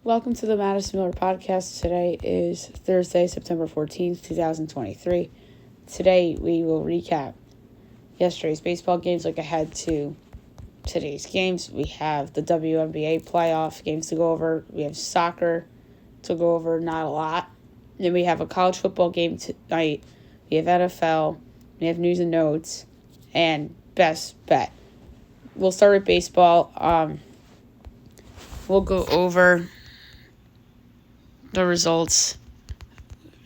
Welcome to the Madison Miller Podcast. Today is Thursday, September 14th, 2023. Today we will recap yesterday's baseball games, look ahead to today's games. We have the WNBA playoff games to go over. We have soccer to go over, not a lot. Then we have a college football game tonight. We have NFL. We have news and notes and best bet. We'll start with baseball. We'll go over the results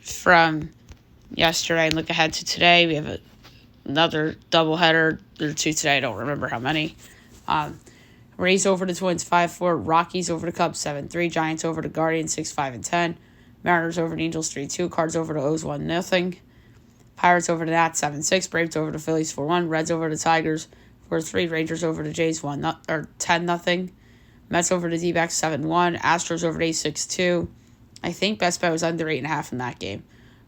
from yesterday and look ahead to today. We have another doubleheader. There are two today. I don't remember how many. Rays over the Twins 5-4. Rockies over the Cubs 7-3. Giants over the Guardians 6-5 and 10. Mariners over the Angels 3-2. Cards over the O's 1-0. Pirates over the Nats 7-6. Braves over the Phillies 4-1. Reds over the Tigers 4-3. Rangers over the Jays 10-0. Mets over the D-backs 7-1. Astros over the A's 6-2. I think best bet was under 8.5 in that game.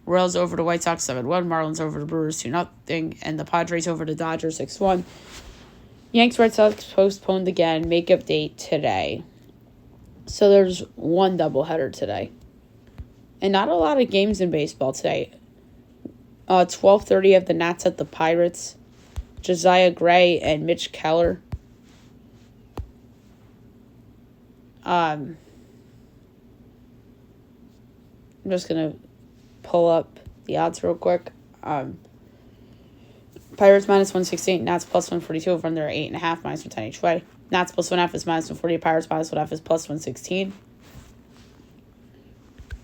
Royals over the White Sox 7-1. Marlins over the Brewers 2-0. And the Padres over the Dodgers 6-1. Yanks Red Sox postponed again. Makeup date today. So there's one doubleheader today. And not a lot of games in baseball today. 12:30 of the Nats at the Pirates. Josiah Gray and Mitch Keller. I'm just going to pull up the odds real quick. Pirates minus 168, Nats plus 142 over under 8.5, minus 110 each way. Nats plus 1.5 is minus 140, Pirates minus 1.5 is plus 116.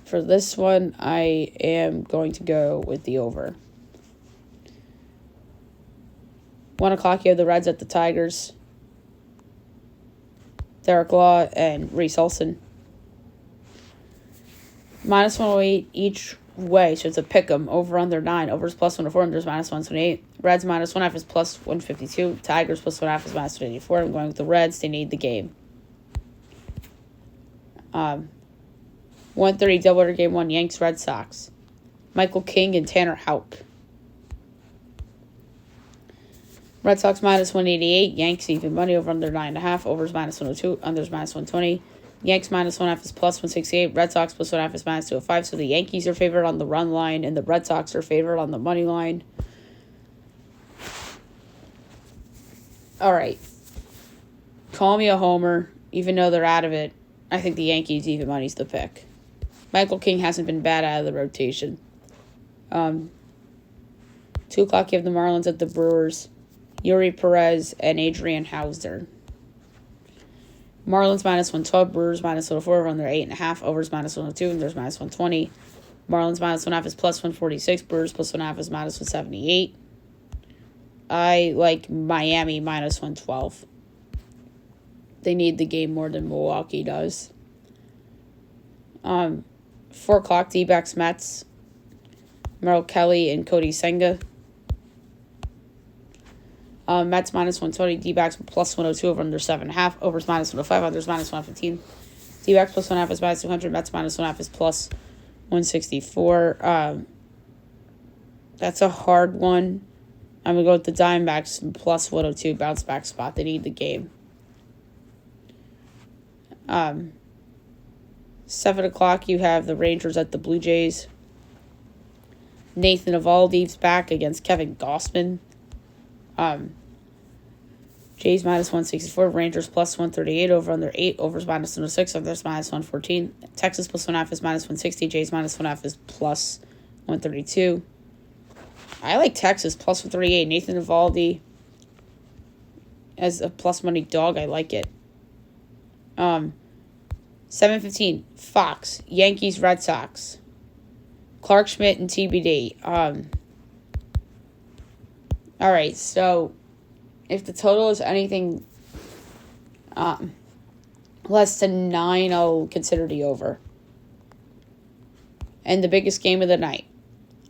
For this one, I am going to go with the over. 1 o'clock, you have the Reds at the Tigers. Derek Law and Reese Olson. Minus 108 each way, so it's a pick 'em. Over under 9. Overs plus 104, unders minus 128. Reds minus 1.5 is plus 152. Tigers plus 1.5 is minus 184. I'm going with the Reds. They need the game. 1:30 doubleheader game 1, Yanks Red Sox. Michael King and Tanner Houck. Red Sox minus 188. Yanks even money over under 9.5. Overs minus 102. Unders minus 120. Yanks minus 1.5 is plus 168. Red Sox plus 1.5 is minus 205. So the Yankees are favored on the run line, and the Red Sox are favored on the money line. All right. Call me a homer. Even though they're out of it, I think the Yankees even money's the pick. Michael King hasn't been bad out of the rotation. 2 o'clock, you have the Marlins at the Brewers. Yuri Perez and Adrian Hauser. Marlins minus 112, Brewers minus 104, over under 8.5, overs minus 102, and there's minus 120. Marlins minus 1.5 is plus 146, Brewers plus 1.5 is minus 178. I like Miami minus 112. They need the game more than Milwaukee does. 4 o'clock, D-backs Mets. Merrill Kelly and Cody Senga. Mets minus 120, D-backs plus 102 over under 7.5, overs minus 105, unders minus 115. D-backs plus 1.5 is minus 200, Mets minus 1.5 is plus 164. That's a hard one. I'm going to go with the Diamondbacks plus 102, bounce back spot. They need the game. 7 o'clock, you have the Rangers at the Blue Jays. Nathan Eovaldi's back against Kevin Gausman. Jays minus 164, Rangers plus 138, over under 8, overs minus 106, unders minus 114. Texas plus 1.5 is minus 160, Jays minus 1.5 is plus 132. I like Texas plus 138. Nathan Eovaldi as a plus money dog, I like it. 7:15, Fox, Yankees Red Sox. Clark Schmidt and TBD. All right, so if the total is anything less than 9, I'll consider the over. And the biggest game of the night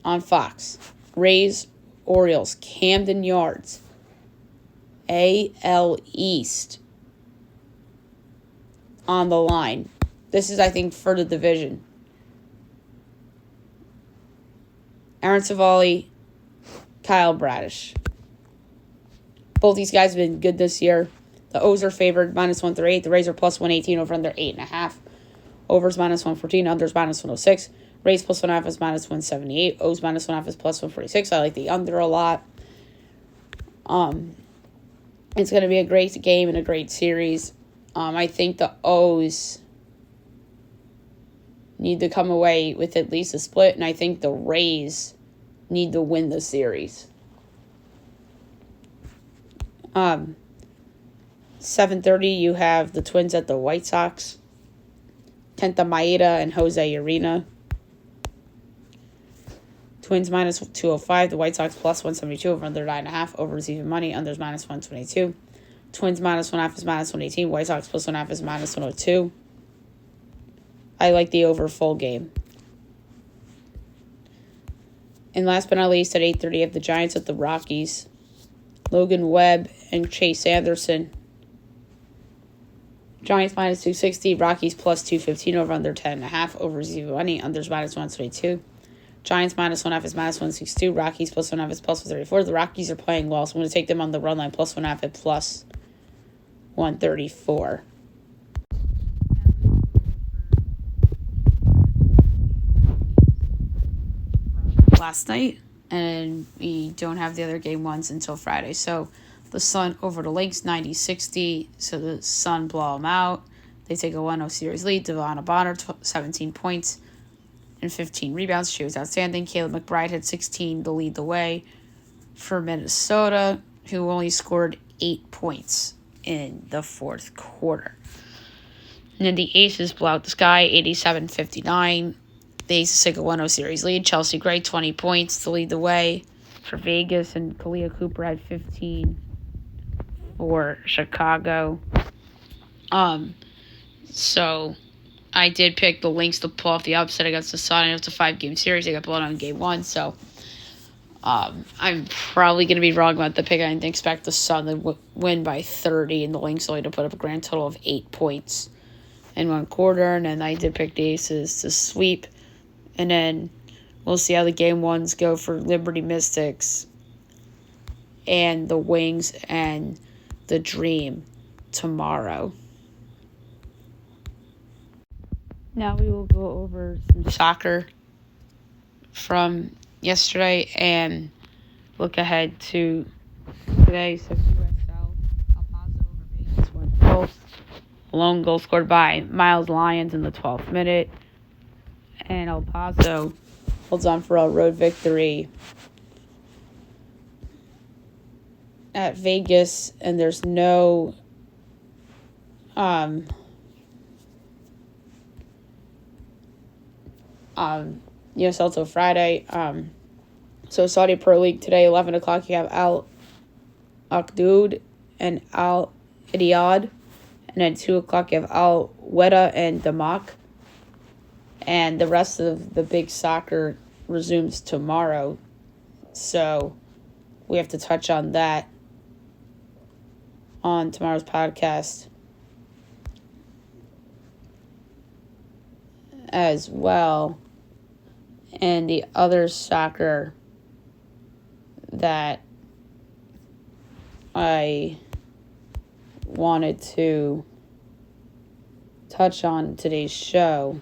on Fox, Rays, Orioles, Camden Yards, AL East on the line. This is, I think, for the division. Aaron Savali, Kyle Bradish. Both these guys have been good this year. The O's are favored, minus 138. The Rays are plus 118, over under 8.5. Overs minus 114, unders minus 106. Rays plus 1.5 is minus 178. O's minus 1.5 is plus 146. I like the under a lot. It's going to be a great game and a great series. I think the O's need to come away with at least a split, and I think the Rays need to win the series. 7:30, you have the Twins at the White Sox. Kenta Maeda and Jose Urena. Twins minus 205. The White Sox plus 172 over under 9.5. Overs even money. Unders minus 122. Twins minus 1.5 is minus 118. White Sox plus 1.5 is minus 102. I like the over full game. And last but not least, at 8:30, you have the Giants at the Rockies. Logan Webb and Chase Anderson. Giants minus 260, Rockies plus 215 over under 10.5, overs even money, unders minus 122. Giants minus 1.5 is minus 162, Rockies plus 1.5 is plus 134. The Rockies are playing well, so I'm going to take them on the run line plus 1.5 at plus 134. Last night, and we don't have the other game ones until Friday. So the Sun over the Lynx, 90-60. So the Sun blow them out. They take a 1-0 series lead. Devon Bonner, 17 points and 15 rebounds. She was outstanding. Caleb McBride had 16 to lead the way for Minnesota, who only scored 8 points in the fourth quarter. And then the Aces blow out the Sky, 87-59. The Aces take a 1-0 series lead. Chelsea Gray, 20 points to lead the way for Vegas, and Kalia Cooper had 15 for Chicago. So I did pick the Lynx to pull off the upset against the Sun. It's a 5-game series. They got blown out in game 1, so I'm probably going to be wrong about the pick. I didn't expect the Sun to win by 30, and the Lynx only to put up a grand total of 8 points in one quarter. And then I did pick the Aces to sweep. And then we'll see how the game ones go for Liberty Mystics and the Wings and the Dream tomorrow. Now we will go over some soccer from yesterday and look ahead to today. So USL, El Paso over Vegas 1-0. A lone goal scored by Miles Lyons in the 12th minute. And El Paso holds on for a road victory at Vegas, and there's no USL till Friday. So Saudi Pro League today, 11 o'clock, you have Al Akdoud and Al Ittihad, and then 2 o'clock you have Al Weda and Damak. And the rest of the big soccer resumes tomorrow. So we have to touch on that on tomorrow's podcast as well. And the other soccer that I wanted to touch on today's show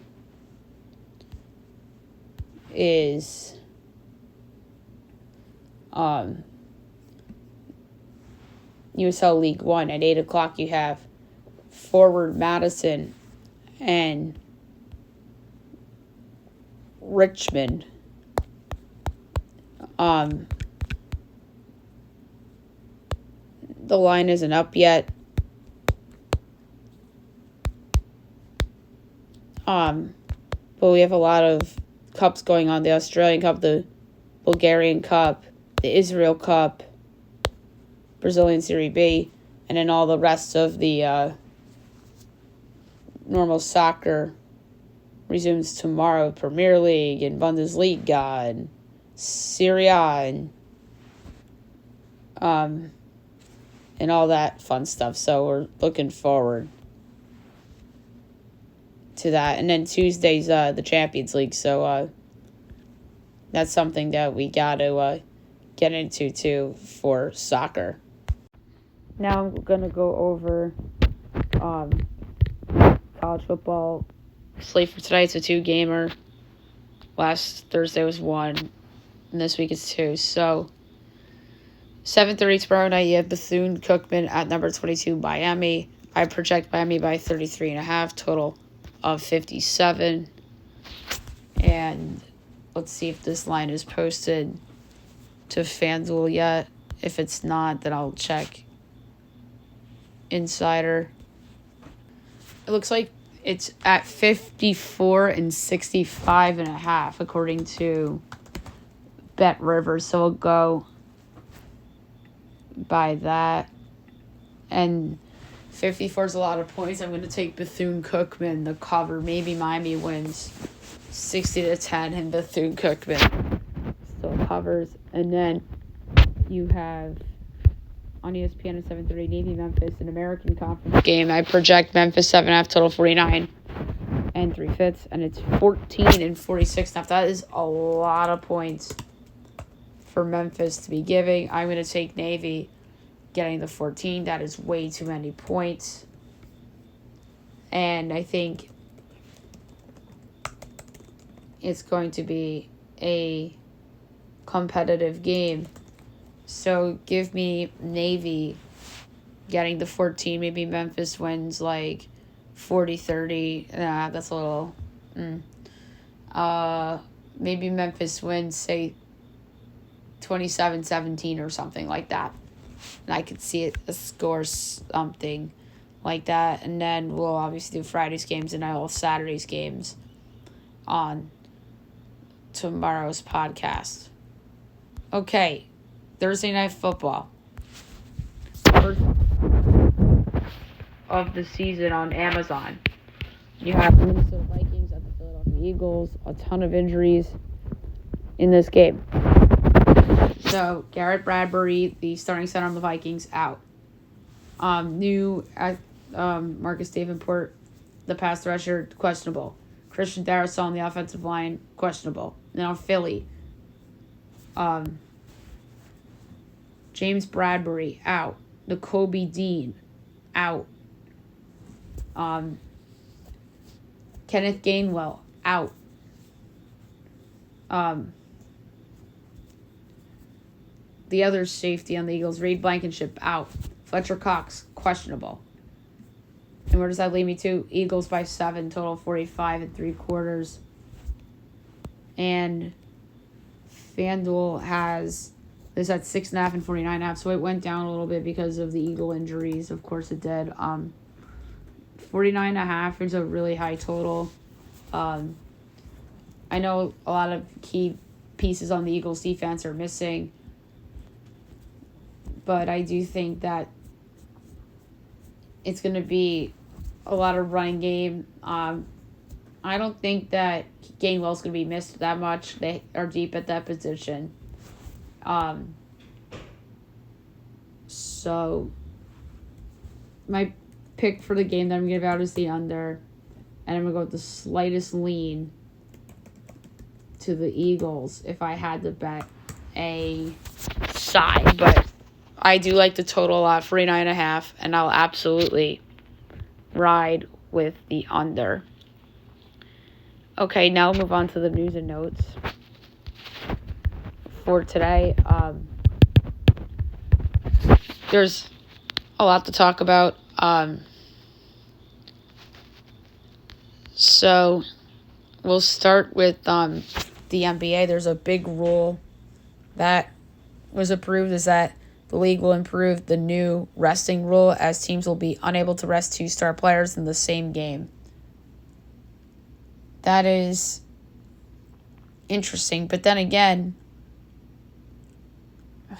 is USL League One. At 8 o'clock you have Forward Madison and Richmond. The line isn't up yet. But we have a lot of cups going on. The Australian Cup, the Bulgarian Cup, the Israel Cup, Brazilian Serie B, and then all the rest of the normal soccer resumes tomorrow. Premier League and Bundesliga and Serie A and all that fun stuff. So we're looking forward to that. And then Tuesday's the Champions League, so that's something that we got to get into too for soccer. Now I'm going to go over college football slate for tonight, it's a 2-gamer. Last Thursday was 1, and this week is 2. So 7:30 tomorrow night, you have Bethune-Cookman at number 22, Miami. I project Miami by 33.5, total of 57. And let's see if this line is posted to FanDuel yet. If it's not, then I'll check Insider. It looks like it's at 54 and 65.5 according to Bet Rivers. So we'll go by that. And 54 is a lot of points. I'm going to take Bethune-Cookman, the cover. Maybe Miami wins 60-10 and Bethune-Cookman still covers. And then you have on ESPN at 7:30, Navy-Memphis, an American Conference game. I project Memphis 7.5, total 49 and 3/5, and it's 14 and 46. Now, that is a lot of points for Memphis to be giving. I'm going to take Navy getting the 14. That is way too many points. And I think it's going to be a competitive game. So give me Navy getting the 14. Maybe Memphis wins like 40-30. Nah, that's a little... maybe Memphis wins, say, 27-17 or something like that. And I could see it score something like that. And then we'll obviously do Friday's games and all Saturday's games on tomorrow's podcast. Okay, Thursday Night Football. First of the season on Amazon. You have the Minnesota Vikings at the Philadelphia Eagles. A ton of injuries in this game. So, Garrett Bradbury, the starting center on the Vikings, out. Marcus Davenport, the pass rusher, questionable. Christian Darrisaw on the offensive line, questionable. Now, Philly. James Bradbury, out. Nakobe Dean, out. Kenneth Gainwell, out. The other safety on the Eagles, Reed Blankenship, out. Fletcher Cox, questionable. And where does that leave me to? Eagles by 7, total 45 3/4. And FanDuel has this at 6.5 and 49.5, so it went down a little bit because of the Eagle injuries. Of course it did. 49.5 is a really high total. I know a lot of key pieces on the Eagles defense are missing, but I do think that it's going to be a lot of running game. I don't think that Gainwell's going to be missed that much. They are deep at that position. So my pick for the game that I'm going to give out is the under, and I'm going to go with the slightest lean to the Eagles if I had to bet a side, but I do like the total a lot, 49.5, and I'll absolutely ride with the under. Okay, now we'll move on to the news and notes for today. There's a lot to talk about. So we'll start with the NBA. There's a big rule that was approved, is that the league will improve the new resting rule, as teams will be unable to rest 2 star players in the same game. That is interesting. But then again,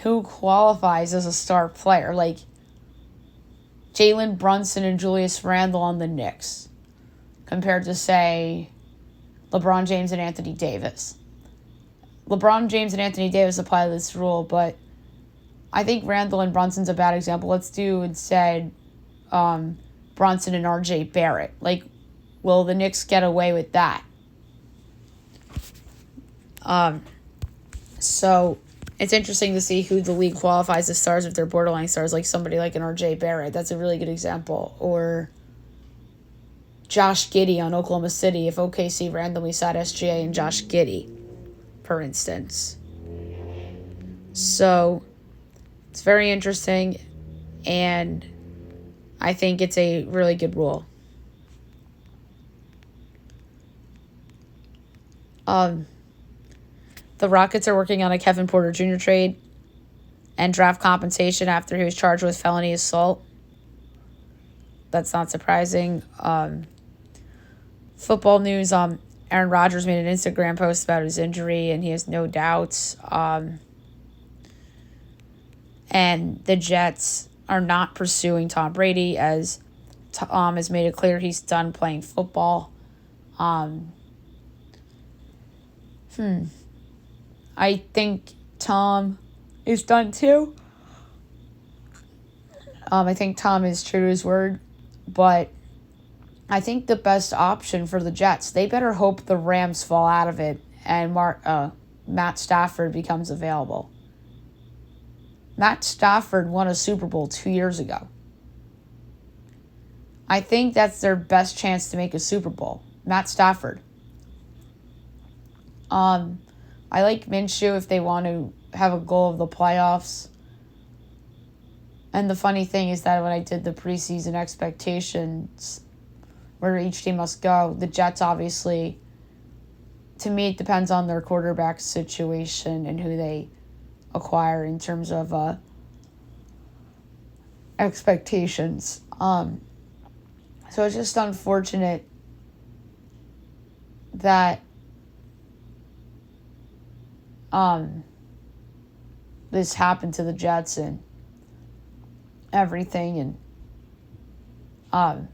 who qualifies as a star player? Like Jalen Brunson and Julius Randle on the Knicks, compared to, say, LeBron James and Anthony Davis. LeBron James and Anthony Davis apply this rule, but I think Randle and Brunson's a bad example. Let's do instead Brunson and RJ Barrett. Like, will the Knicks get away with that? So it's interesting to see who the league qualifies as stars if they're borderline stars, like somebody like an RJ Barrett. That's a really good example. Or Josh Giddey on Oklahoma City if OKC randomly signed SGA and Josh Giddey, for instance. So it's very interesting, and I think it's a really good rule. The Rockets are working on a Kevin Porter Jr. trade and draft compensation after he was charged with felony assault. That's not surprising. Football news, Aaron Rodgers made an Instagram post about his injury, and he has no doubts. And the Jets are not pursuing Tom Brady, as Tom has made it clear he's done playing football. I think Tom is done too. I think Tom is true to his word, but I think the best option for the Jets, they better hope the Rams fall out of it and Matt Stafford becomes available. Matt Stafford won a Super Bowl 2 years ago. I think that's their best chance to make a Super Bowl. Matt Stafford. I like Minshew if they want to have a goal of the playoffs. And the funny thing is that when I did the preseason expectations, where each team must go, the Jets obviously, to me, it depends on their quarterback situation and who they acquire in terms of expectations. So it's just unfortunate that this happened to the Jets and everything, and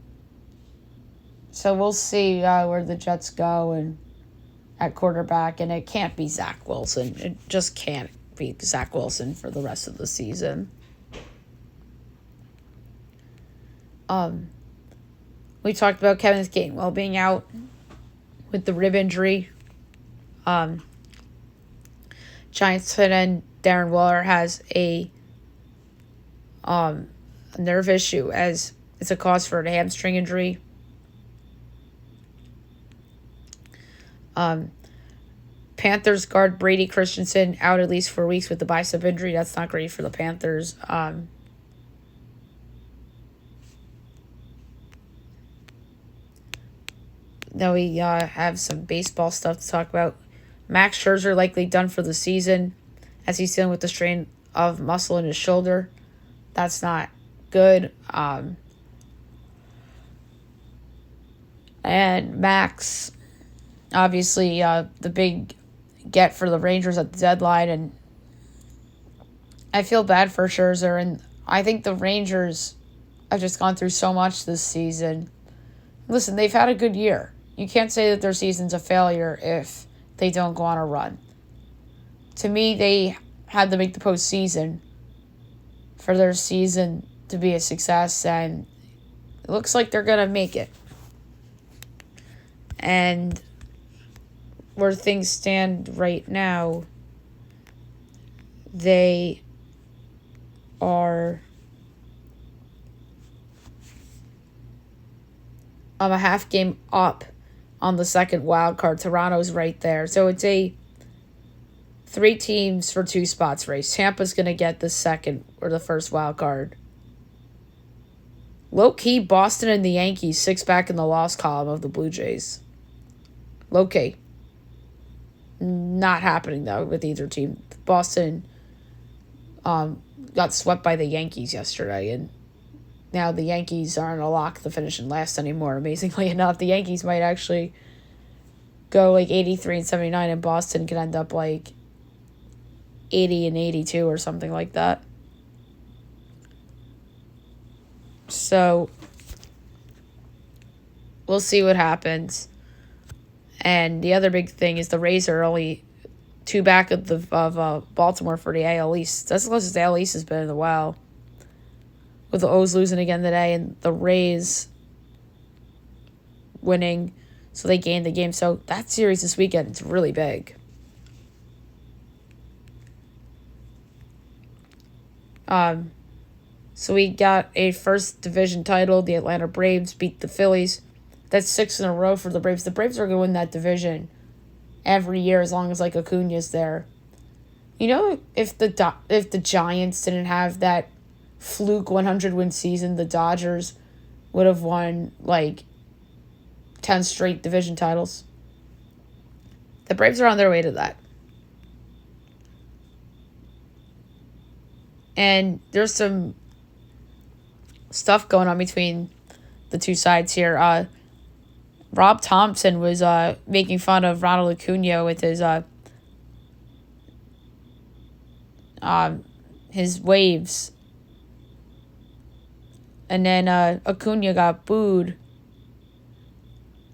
so we'll see where the Jets go and at quarterback, and it can't be Zach Wilson. It just can't be Zach Wilson for the rest of the season. We talked about Kevin Gainwell being out with the rib injury. Giants tight end Darren Waller has a nerve issue as it's a cause for a hamstring injury. Panthers guard Brady Christensen out at least 4 weeks with the bicep injury. That's not great for the Panthers. Now we have some baseball stuff to talk about. Max Scherzer likely done for the season as he's dealing with the strain of muscle in his shoulder. That's not good. And Max, obviously, the big get for the Rangers at the deadline, and I feel bad for Scherzer, and I think the Rangers have just gone through so much this season. Listen, they've had a good year. You can't say that their season's a failure if they don't go on a run. To me, they had to make the postseason for their season to be a success, and it looks like they're going to make it. And where things stand right now, they are a half game up on the second wild card. Toronto's right there. So it's a 3 teams for 2 spots race. Tampa's going to get the second or the first wild card. Low-key, Boston and the Yankees 6 back in the loss column of the Blue Jays. Low-key. Not happening, though, with either team. Boston got swept by the Yankees yesterday, and now the Yankees aren't a lock to finish in last anymore. Amazingly enough, the Yankees might actually go like 83-79, and Boston could end up like 80-82 or something like that. So we'll see what happens. And the other big thing is the Rays are only 2 back of Baltimore for the AL East. That's as close as the AL East has been in a while. With the O's losing again today and the Rays winning, so they gained the game. So that series this weekend, it's really big. So we got a first division title. The Atlanta Braves beat the Phillies That's 6 in a row for the Braves. The Braves are going to win that division every year as long as like Acuna's there. You know, if the Giants didn't have that fluke 100-win season, the Dodgers would have won like 10 straight division titles. The Braves are on their way to that. And there's some stuff going on between the two sides here. Rob Thompson was making fun of Ronald Acuna with his waves. And then Acuna got booed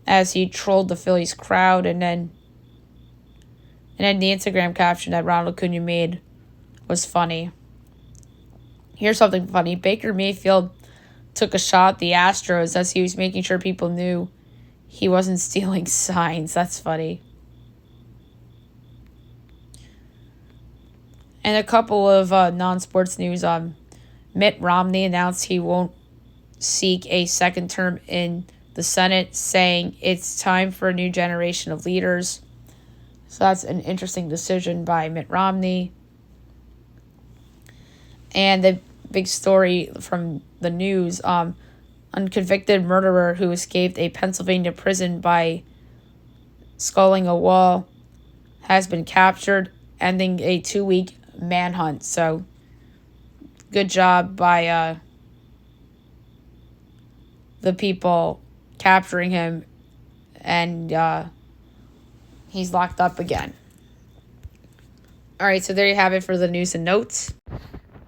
as he trolled the Phillies crowd. And then the Instagram caption that Ronald Acuna made was funny. Here's something funny. Baker Mayfield took a shot at the Astros as he was making sure people knew he wasn't stealing signs. That's funny. And a couple of non-sports news. Mitt Romney announced he won't seek a second term in the Senate, saying it's time for a new generation of leaders. So that's an interesting decision by Mitt Romney. And the big story from the news, unconvicted murderer who escaped a Pennsylvania prison by scaling a wall has been captured, ending a 2-week manhunt. So good job by the people capturing him, and he's locked up again. All right, so there you have it for the news and notes.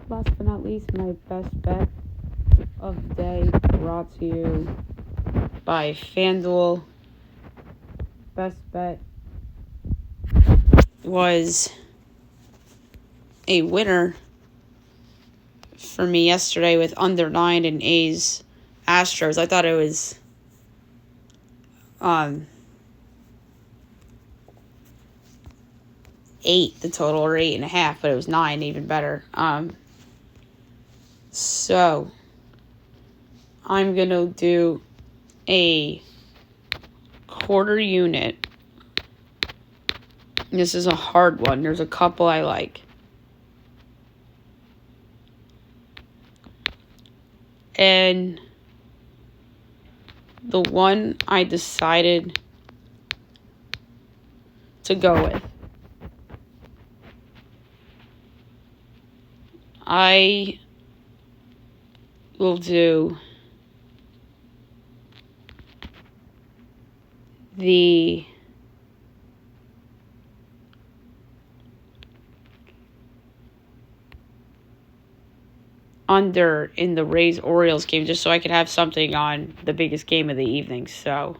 Last but not least, my best bet of the day brought to you by FanDuel. Best bet was a winner for me yesterday with under 9 in A's Astros. I thought it was 8 the total, or 8.5, but it was 9, even better. So I'm gonna do a quarter unit. This is a hard one. There's a couple I like. And the one I decided to go with, I will do the under in the Rays-Orioles game, just so I could have something on the biggest game of the evening. So,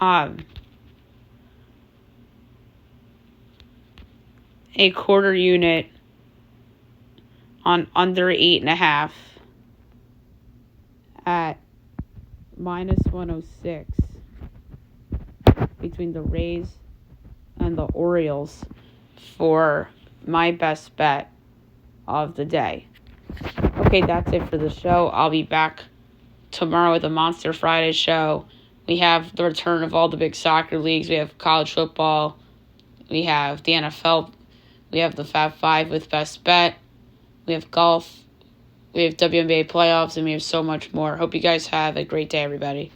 a quarter unit on under 8.5 at -106 between the Rays and the Orioles for my best bet of the day. Okay, that's it for the show. I'll be back tomorrow with a Monster Friday show. We have the return of all the big soccer leagues. We have college football. We have the NFL. We have the Fab Five with Best Bet. We have golf. We have WNBA playoffs, and we have so much more. Hope you guys have a great day, everybody.